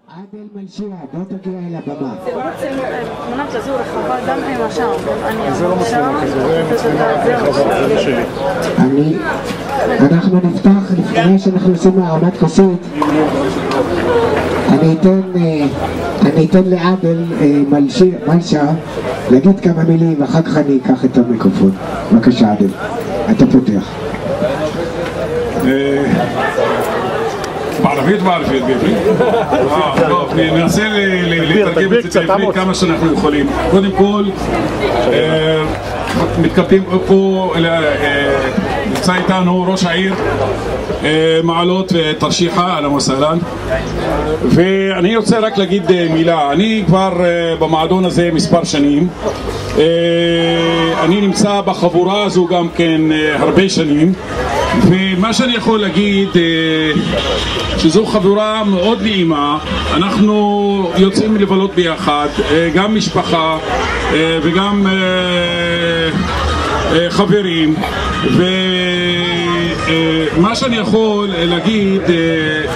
עדל מלשיע, בוא תגיע אל הבמה. מנת לזור רחבה גם עם השם. זה לא מצליח, אנחנו נפתח לפני שאנחנו עושים הרמת כוסית. אני אתן לעדל מלשיע להגיד כמה מילים ואחר כך אני אקח את המיקרופון. בבקשה עדל, אתה פותח. בערבית בעברית? טוב, ננסה לתרגם את זה בעברית כמה שאנחנו יכולים. קודם כל, מתכבדים פה, נמצא איתנו ראש העיר מעלות ותרשיחא, אהלן וסהלן. ואני רוצה רק להגיד מילה, אני כבר במועדון הזה מספר שנים, אני נמצא בחבורה הזו גם כן הרבה שנים, ומה שאני יכול להגיד שזו חבורה מאוד נעימה. אנחנו יוצאים לבלות ביחד, גם משפחה וגם חברים, ומה שאני יכול להגיד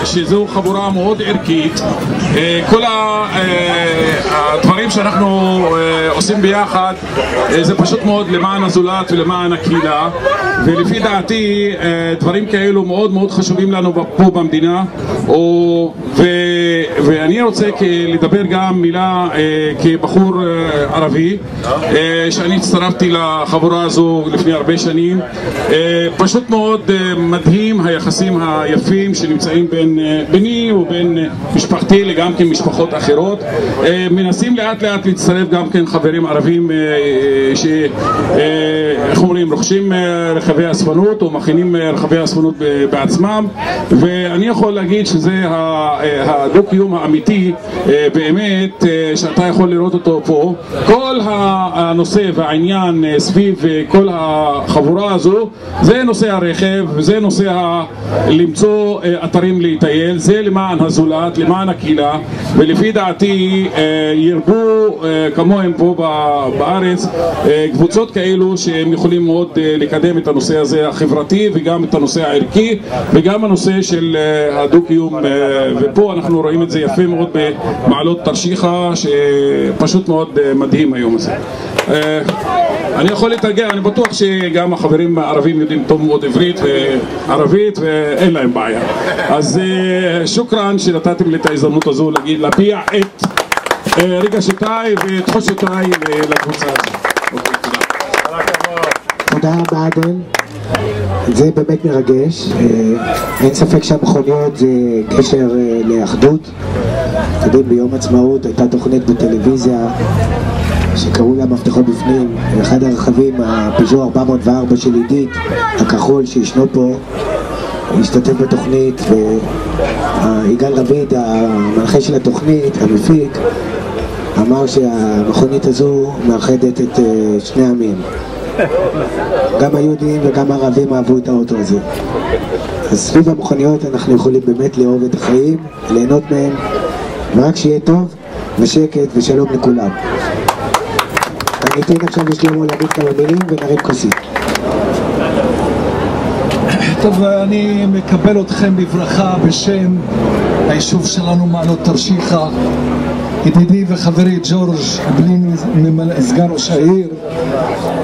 שזו חבורה מאוד ערכית. כל הדברים שאנחנו עושים ביחד זה פשוט מאוד למען הזולת ולמען הקהילה, ולפי דעתי דברים כאלו מאוד מאוד חשובים לנו פה במדינה. ואני רוצה לדבר גם מילה כבחור ערבי שאני הצטרפתי לחבורה הזו לפני הרבה שנים. פשוט מאוד מדהים היחסים היפים שנמצאים ביני ובין משפחתי לגם כן משפחות אחרות. מנסים לאט לאט להצטרף גם כן חברים ערבים רוכשים רכבי אספנות או מכינים רכבי אספנות בעצמם, ואני יכול להגיד שזה הדו-קיום האמיתי באמת שאתה יכול לראות אותו פה. כל הנושא והעניין סביב כל החבורה הזו זה נושא הרכב, וזה נושא למצוא אתרים להטייל, זה למען הזולת, למען הקהילה, ולפי דעתי ירבו כמוהם פה בארץ קבוצות כאלו שהם יכולים מאוד לקדם את הנושא הזה החברתי וגם את הנושא הערכי וגם הנושא של הדו-קיום, ופה אנחנו רואים את זה יפה מאוד במעלות תרשיחא, שפשוט מאוד מדהים היום הזה. אני יכול לתרגם, אני בטוח שגם החברים הערבים יודעים טוב מאוד עברית וערבית ואין להם בעיה. אז שוקרן שנתתם לי את ההזדמנות הזו להביע את רגשותיי ותחושותיי לקבוצה הזו. תודה רבה עדל, זה באמת מרגש. אין ספק שהמכוניות זה גשר לאחדות. אתם יודעים, ביום עצמאות הייתה תוכנית בטלוויזיה שקראו לה מפתחות בפנים, אחד הרכבים, הפיז'ו 404 של עידית, הכחול שישנו פה, השתתף בתוכנית, ויגאל רביד, המנחה של התוכנית, המפיק, אמר שהמכונית הזו מאחדת את שני העמים. גם היהודים וגם הערבים אהבו את האוטו הזה. אז סביב המכוניות אנחנו יכולים באמת לאהוב את החיים, ליהנות מהם, ורק שיהיה טוב ושקט ושלום לכולם. אני אתן עכשיו לשלמה להגיד כמה מילים ונרים כוסית. טוב, אני מקבל אתכם בברכה בשם היישוב שלנו מעלות תרשיחא, ידידי וחברי ג'ורג' בליני, סגן ראש העיר,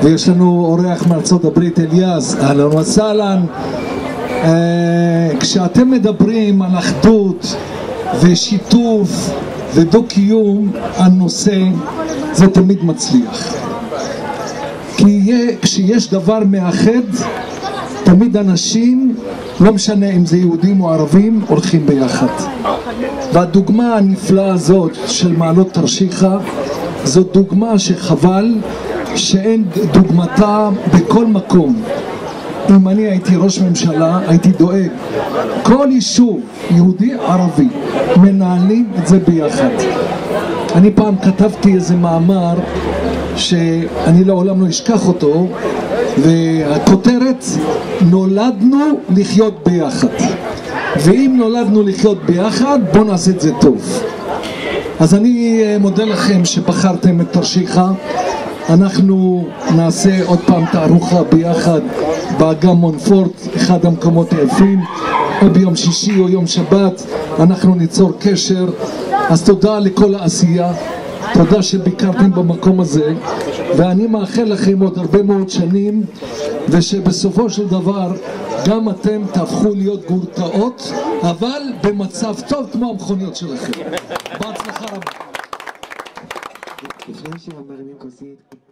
ויש לנו אורח מארצות הברית אליאס, אהלן וסהלן. כשאתם מדברים על אחדות ושיתוף ודו-קיום, הנושא זה תמיד מצליח, כי כשיש דבר מאחד תמיד אנשים, לא משנה אם זה יהודים או ערבים, הולכים ביחד. והדוגמה הנפלאה הזאת של מעלות תרשיחא זו דוגמה שחבל שאין דוגמתה בכל מקום. אם אני הייתי ראש ממשלה הייתי דואג כל יישוב יהודי ערבי מנהלים את זה ביחד. אני פעם כתבתי איזה מאמר שאני לעולם לא אשכח אותו, והכותרת נולדנו לחיות ביחד, ואם נולדנו לחיות ביחד בואו נעשה את זה טוב. אז אני מודה לכם שבחרתם את תרשיחא. אנחנו נעשה עוד פעם תערוכה ביחד באגם מונפורט, אחד המקומות היפים, או ביום שישי או יום שבת אנחנו ניצור קשר אז תודה לכל העשייה, תודה שביקרתם במקום הזה, ואני מאחל לכם עוד הרבה מאוד שנים, ושבסופו של דבר גם אתם תהפכו להיות גורטאות, אבל במצב טוב כמו המכוניות שלכם. בהצלחה רבה. לפני שמרימים כוסית